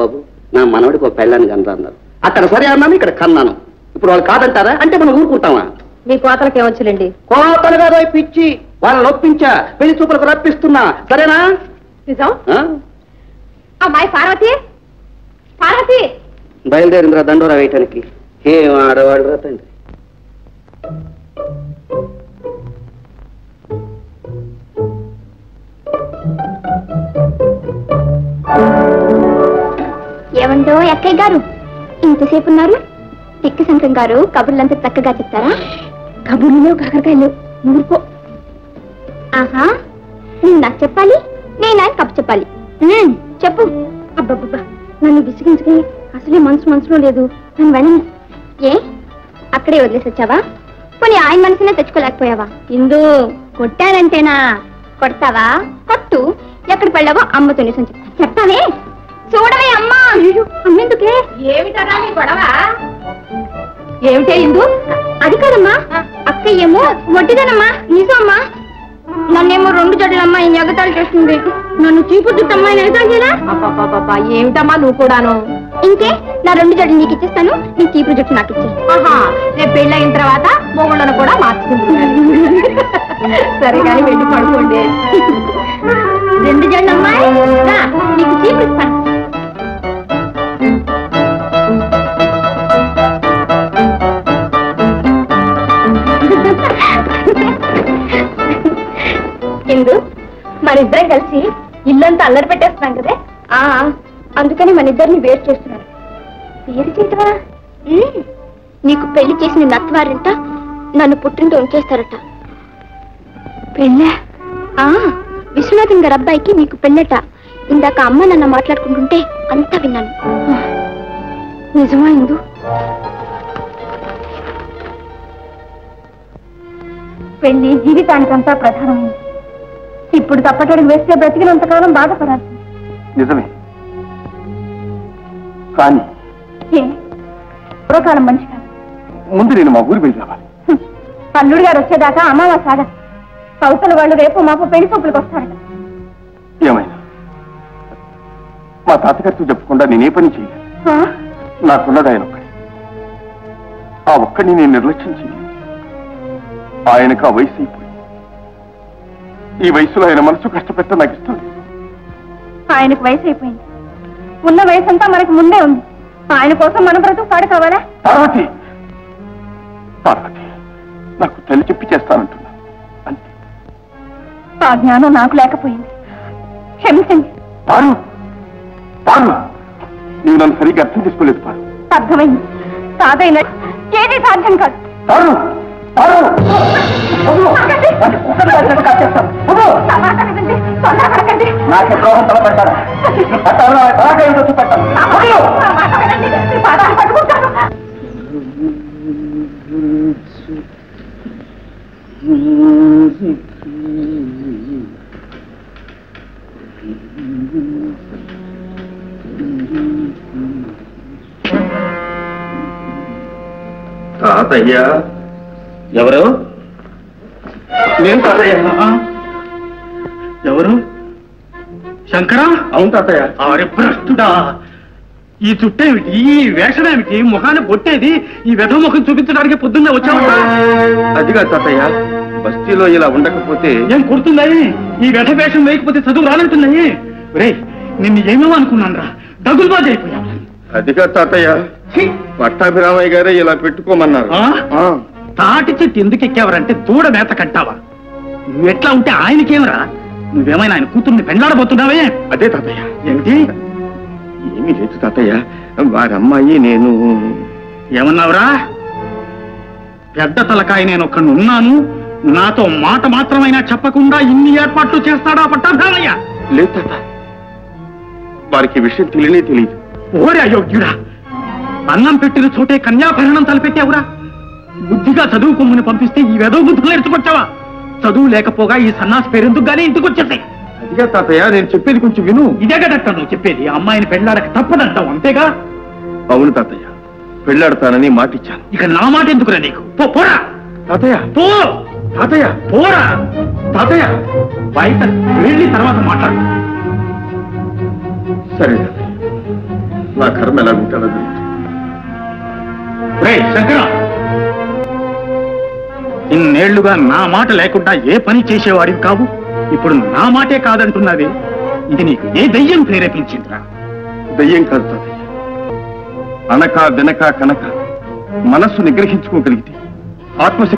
బాబు నా మనవడికి ఒక పెళ్ళాన్ని కన్నా అన్నారు. అక్కడ సరే అన్నాను, ఇక్కడ కన్నాను. ఇప్పుడు వాళ్ళు కాదంటారా అంటే మనం ఊరుకుంటామా? మీ కోతలకి ఏమొచ్చులేండి. కోతలు కాదు పిచ్చి, వాళ్ళని ఒప్పించా, పెళ్లి చూపులకు రప్పిస్తున్నా. సరేనా? నిజం. అమ్మాయి పార్వతి, పార్వతి బయలుదేరిందిరా దండోరా వేయటానికి. ఏం ఆడవాడు రా తండ్రి. ఏమండో అక్కయ్య గారు, ఇంతసేపు ఉన్నారు? తిక్కి శంకరం గారు కబుర్లంతా చక్కగా చెప్తారా? కబుర్లు కాకరకాయలు ఊరుకో. ఆహా, నువ్వు నాకు చెప్పాలి, నేను ఆయన కబు చెప్పాలి. చెప్పు. అబ్బబ్బబ్బా, నన్ను విసిగించుకుని అసలే మనసులో లేదు. నన్ను వెళ్ళను. ఏ అక్కడే వదిలేసి వచ్చావా? పోనీ ఆయన మనసునే తెచ్చుకోలేకపోయావా? ఇందు కొట్టానంటేనా? కొడతావా? కొట్టు. ఎక్కడికి వెళ్ళావో అమ్మతో నిజం చెప్తా. చెప్తావే? చూడవే అమ్మా. అమ్మెందుకే? ఏమిటరా నీ గొడవ? ఏమిటే ఇందు? అది కాదమ్మా, అక్కయ్యేమో వడ్డీదనమ్మా. నిజమ్మా, నన్నేమో 2 జడ్లమ్మా ఈ ఎగతాళి చేస్తుంది. నన్ను చీపు జుట్టమ్మా ఎగతాళి చేయరా? ఏమిటమ్మా నువ్వు కూడాను? ఇంకే, నా 2 జడ్లు నీకు ఇచ్చేస్తాను, నీ చీపు జుట్టు నాకు ఇచ్చే. రేపు పెళ్ళయిన తర్వాత మొగుళ్ళను కూడా మార్చుకుంటున్నాను. సరే కానీ వెళ్ళి పడుకోండి. 2 జడ్లమ్మా, నీకు చీపు ఇస్తాను. ఇందు, మనిద్దరం కలిసి ఇల్లంతా అల్లరి పెట్టేస్తున్నాం కదే. అందుకని మనిద్దరిని వేరు చేస్తున్నాను. వేరు చేయటమా? నీకు పెళ్లి చేసిన నత్వారంట నన్ను పుట్టింటూ ఉంచేస్తారట. పెళ్ళా? విశ్వనాథన్ గారి అబ్బాయికి నీకు పెళ్ళట. ఇందాక అమ్మ నన్ను మాట్లాడుకుంటుంటే అంతా విన్నాను. నిజమా ఇందు? పెళ్లి జీవితానికంతా ప్రధానమైంది. ఇప్పుడు తప్పటడుగు వేస్తే బ్రతికినంతకాలం బాధపడాలి. నిజమే, కానీ పూర్వకాలం మంచి కాదు. ముందు నేను మా ఊరు వెళ్ళి రావాలి. అల్లుడు గారు వచ్చేదాకా అమావాస ఆగదు. కౌసల వాళ్ళు రేపు మాపు పెళ్లి చూపులకు వస్తారట. ఏమైనా మా తాతగారితో చెప్పకుండా నేనే పని చేయలేదు. నాకున్నది ఆయన ఒక్కడి. ఆ ఒక్కడిని నేను నిర్లక్ష్యం చేయలేదు. ఆయనకు ఆ వయసు అయిపోయింది. ఈ వయసులో ఆయన మనసు కష్టపెట్ట నాకు ఇష్టం. ఆయనకు వయసు అయిపోయింది. ఉన్న వయసు అంతా మనకు ముందే ఉంది. ఆయన కోసం మన బ్రతుకు పాడు కావాలా? పార్వతి, పార్వతి, నాకు తల్లి చెప్పి చేస్తానంటున్నా అంతే. ఆ జ్ఞానం నాకు లేకపోయింది, క్షమించండి. పారు, పారు, నీవు నన్ను సరిగ్గా అర్థం చేసుకోలేదు. పారు, అర్థమైంది. సాధైన ఏది సాధ్యం కాదు. పారు, పారు, నాకే ద్రోహం తలపెట్టారా? చూపెట్టాను. తాతయ్య. ఎవరు? నేను తాతయ్య. ఎవరు? శంకరా? అవును తాతయ్య. అరే భ్రష్టుడా, ఈ చుట్టేమిటి, ఈ వేషమేమిటి, ముఖాన్ని పొట్టేది, ఈ వెధ ముఖం చూపించడానికి పొద్దున్నే వచ్చావు? అదిగా తాతయ్య, బస్తీలో ఇలా ఉండకపోతే ఏం కుడుతున్నాయి? ఈ వెధ వేషం వేయకపోతే చదువు రానంటున్నాయి. రే, నిన్ను ఏమేమో అనుకున్నాను రా, దగులుబాజీ అయిపోయా. అదిగా తాతయ్య, పట్టాభిరామయ్య గారే ఇలా పెట్టుకోమన్నారు. తాటి చెట్టు ఎందుకు ఎక్కావరంటే దూడ మేత కట్టావా? నువ్వెట్లా ఉంటే ఆయనకేమరా? నువ్వేమైనా ఆయన కూతుర్ని పెండ్లాడబోతున్నావే? అదే తాతయ్య. ఏమిటి? ఏమీ లేదు తాతయ్య, వారి అమ్మాయి నేను. ఏమన్నావురా? పెద్ద తలకాయ నేను ఒక్కడిని ఉన్నాను, నాతో మాట మాత్రమైనా చెప్పకుండా ఇన్ని ఏర్పాట్లు చేస్తాడా పట్టాభిరామయ్య? లేదు తాత, వారికి విషయం తెలియనే తెలియదు. ఓరే అయోగ్యుడా, అన్నం పెట్టిన చోటే కన్యాభరణం తలపెట్టావురా? బుద్ధిగా చదువుకోమని పంపిస్తే ఈ వెధవ బుద్ధులు ఎత్తుకొచ్చావా? చదువు లేకపోగా ఈ సన్నాసి పేరెందుకు గానీ ఇంటికి వచ్చేసాయి. అదిగా తాతయ్య, నేను చెప్పేది కొంచెం విను. ఇదే కదట నువ్వు చెప్పేది, అమ్మాయిని పెళ్లాడక తప్పదంటావు, అంతేగా? అవును తాతయ్య, పెళ్లాడతానని మాటిచ్చాను. ఇక నా మాట ఎందుకురా నీకు? పోరా తాతయ్య, పో తాతయ్య, పోరా తాతయ్య. బయట వెళ్ళి తర్వాత మాట్లాడు. సరే తాతయ్య. నా కర్మ ఎలా ఉంటాడో శంకర, ఇన్నేళ్లుగా నా మాట లేకుండా ఏ పని చేసేవాడివి కావు. ఇప్పుడు నా మాటే కాదంటున్నావే, ఇది నీకు ఏ దయ్యం ప్రేరేపించిందిరా? దయ్యం కాదు తాతయ్య. అనక వెనక కనక మనస్సు నిగ్రహించుకోగలిగితే ఆత్మశక్తి